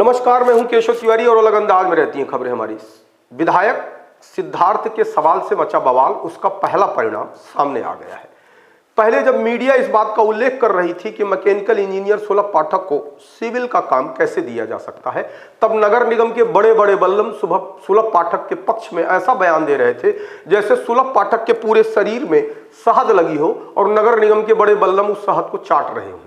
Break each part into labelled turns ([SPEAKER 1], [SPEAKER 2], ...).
[SPEAKER 1] नमस्कार, मैं हूं केशव तिवारी और अलग अंदाज में रहती हैं खबरें हमारी। विधायक सिद्धार्थ के सवाल से मचा बवाल, उसका पहला परिणाम सामने आ गया है। पहले जब मीडिया इस बात का उल्लेख कर रही थी कि मैकेनिकल इंजीनियर सुलभ पाठक को सिविल का काम कैसे दिया जा सकता है, तब नगर निगम के बड़े बड़े बल्लम सुलभ पाठक के पक्ष में ऐसा बयान दे रहे थे जैसे सुलभ पाठक के पूरे शरीर में शहद लगी हो और नगर निगम के बड़े बल्लम उस शहद को चाट रहे हों।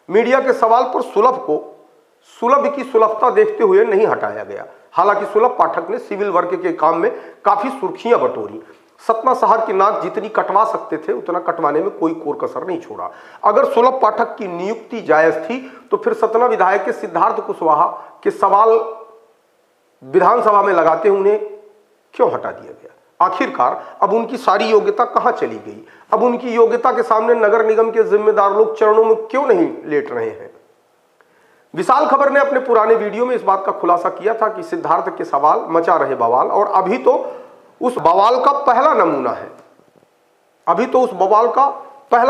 [SPEAKER 1] मीडिया के सवाल पर सुलभ की सुलभता देखते हुए नहीं हटाया गया। हालांकि सुलभ पाठक ने सिविल वर्क के काम में काफी सुर्खियां बटोरी। सतना शहर की नाक जितनी कटवा सकते थे उतना कटवाने में कोई कोर कसर नहीं छोड़ा। अगर सुलभ पाठक की नियुक्ति जायज थी तो फिर सतना विधायक के सिद्धार्थ कुशवाहा के सवाल विधानसभा में लगाते उन्हें क्यों हटा दिया गया? आखिरकार अब उनकी सारी योग्यता कहां चली गई? अब उनकी योग्यता के सामने नगर निगम के जिम्मेदार लोग चरणों में क्यों नहीं लेट रहे हैं? विशाल खबर ने अपने पुराने वीडियो में इस बात का खुलासा किया था कि सिद्धार्थ के सवाल मचा रहे बवाल, और अभी तो उस बवाल का पहला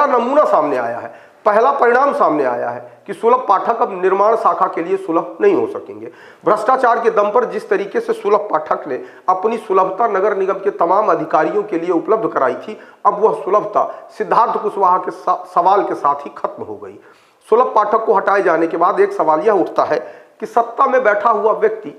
[SPEAKER 1] नमूना सामने आया है, पहला परिणाम सामने आया है कि सुलभ पाठक अब निर्माण शाखा के लिए सुलभ नहीं हो सकेंगे। भ्रष्टाचार के दम पर जिस तरीके से सुलभ पाठक ने अपनी सुलभता नगर निगम के तमाम अधिकारियों के लिए उपलब्ध कराई थी, अब वह सुलभता सिद्धार्थ कुशवाहा के सवाल के साथ ही खत्म हो गई। सुलभ पाठक को हटाए जाने के बाद एक सवाल यह उठता है कि सत्ता में बैठा हुआ व्यक्ति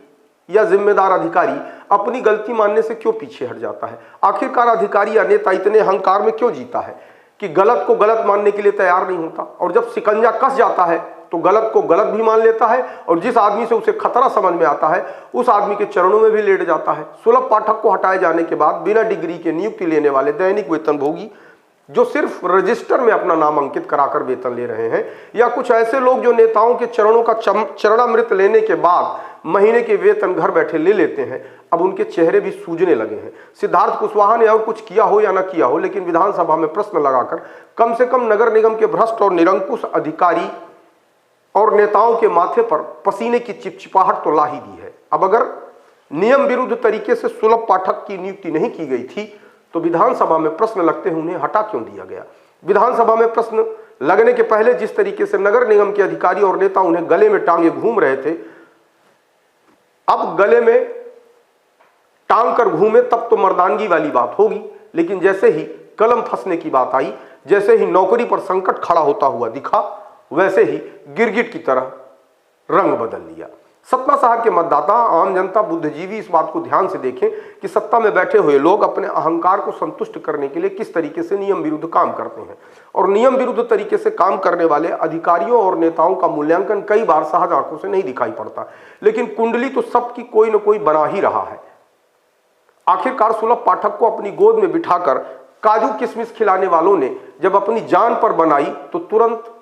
[SPEAKER 1] या जिम्मेदार अधिकारी अपनी गलती मानने से क्यों पीछे हट जाता है? आखिरकार अधिकारी या नेता इतने अहंकार में क्यों जीता है कि गलत को गलत मानने के लिए तैयार नहीं होता, और जब शिकंजा कस जाता है तो गलत को गलत भी मान लेता है और जिस आदमी से उसे खतरा समझ में आता है उस आदमी के चरणों में भी लेट जाता है। सुलभ पाठक को हटाए जाने के बाद बिना डिग्री के नियुक्ति लेने वाले दैनिक वेतनभोगी जो सिर्फ रजिस्टर में अपना नाम अंकित कराकर वेतन ले रहे हैं, या कुछ ऐसे लोग जो नेताओं के चरणों का चरणामृत लेने के बाद महीने के वेतन घर बैठे ले लेते हैं, अब उनके चेहरे भी सूजने लगे हैं। सिद्धार्थ कुशवाहा ने और कुछ किया हो या न किया हो, लेकिन विधानसभा में प्रश्न लगाकर कम से कम नगर निगम के भ्रष्ट और निरंकुश अधिकारी और नेताओं के माथे पर पसीने की चिपचिपाहट तो ला ही दी है। अब अगर नियम विरुद्ध तरीके से सुलभ पाठक की नियुक्ति नहीं की गई थी तो विधानसभा में प्रश्न लगते हैं उन्हें हटा क्यों दिया गया? विधानसभा में प्रश्न लगने के पहले जिस तरीके से नगर निगम के अधिकारी और नेता उन्हें गले में टांगे घूम रहे थे, अब गले में टांग कर घूमे तब तो मर्दानगी वाली बात होगी, लेकिन जैसे ही कलम फंसने की बात आई, जैसे ही नौकरी पर संकट खड़ा होता हुआ दिखा, वैसे ही गिरगिट की तरह रंग बदल लिया। सतना शहर के मतदाता, आम जनता, बुद्धिजीवी इस बात को ध्यान से देखें कि सत्ता में बैठे हुए लोग अपने अहंकार को संतुष्ट करने के लिए किस तरीके से नियम विरुद्ध काम करते हैं, और नियम विरुद्ध तरीके से काम करने वाले अधिकारियों और नेताओं का मूल्यांकन कई बार सहज आंखों से नहीं दिखाई पड़ता, लेकिन कुंडली तो सबकी कोई न कोई बना ही रहा है। आखिरकार सुलभ पाठक को अपनी गोद में बिठाकर काजू किशमिश खिलाने वालों ने जब अपनी जान पर बनाई तो तुरंत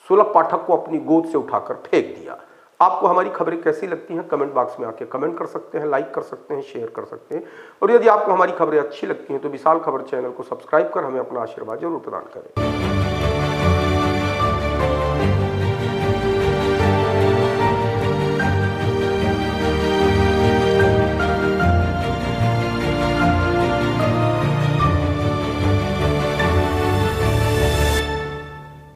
[SPEAKER 1] सुलभ पाठक को अपनी गोद से उठाकर फेंक दिया। आपको हमारी खबरें कैसी लगती हैं कमेंट बॉक्स में आके कमेंट कर सकते हैं, लाइक कर सकते हैं, शेयर कर सकते हैं, और यदि आपको हमारी खबरें अच्छी लगती हैं तो विशाल खबर चैनल को सब्सक्राइब कर हमें अपना आशीर्वाद जरूर प्रदान करें।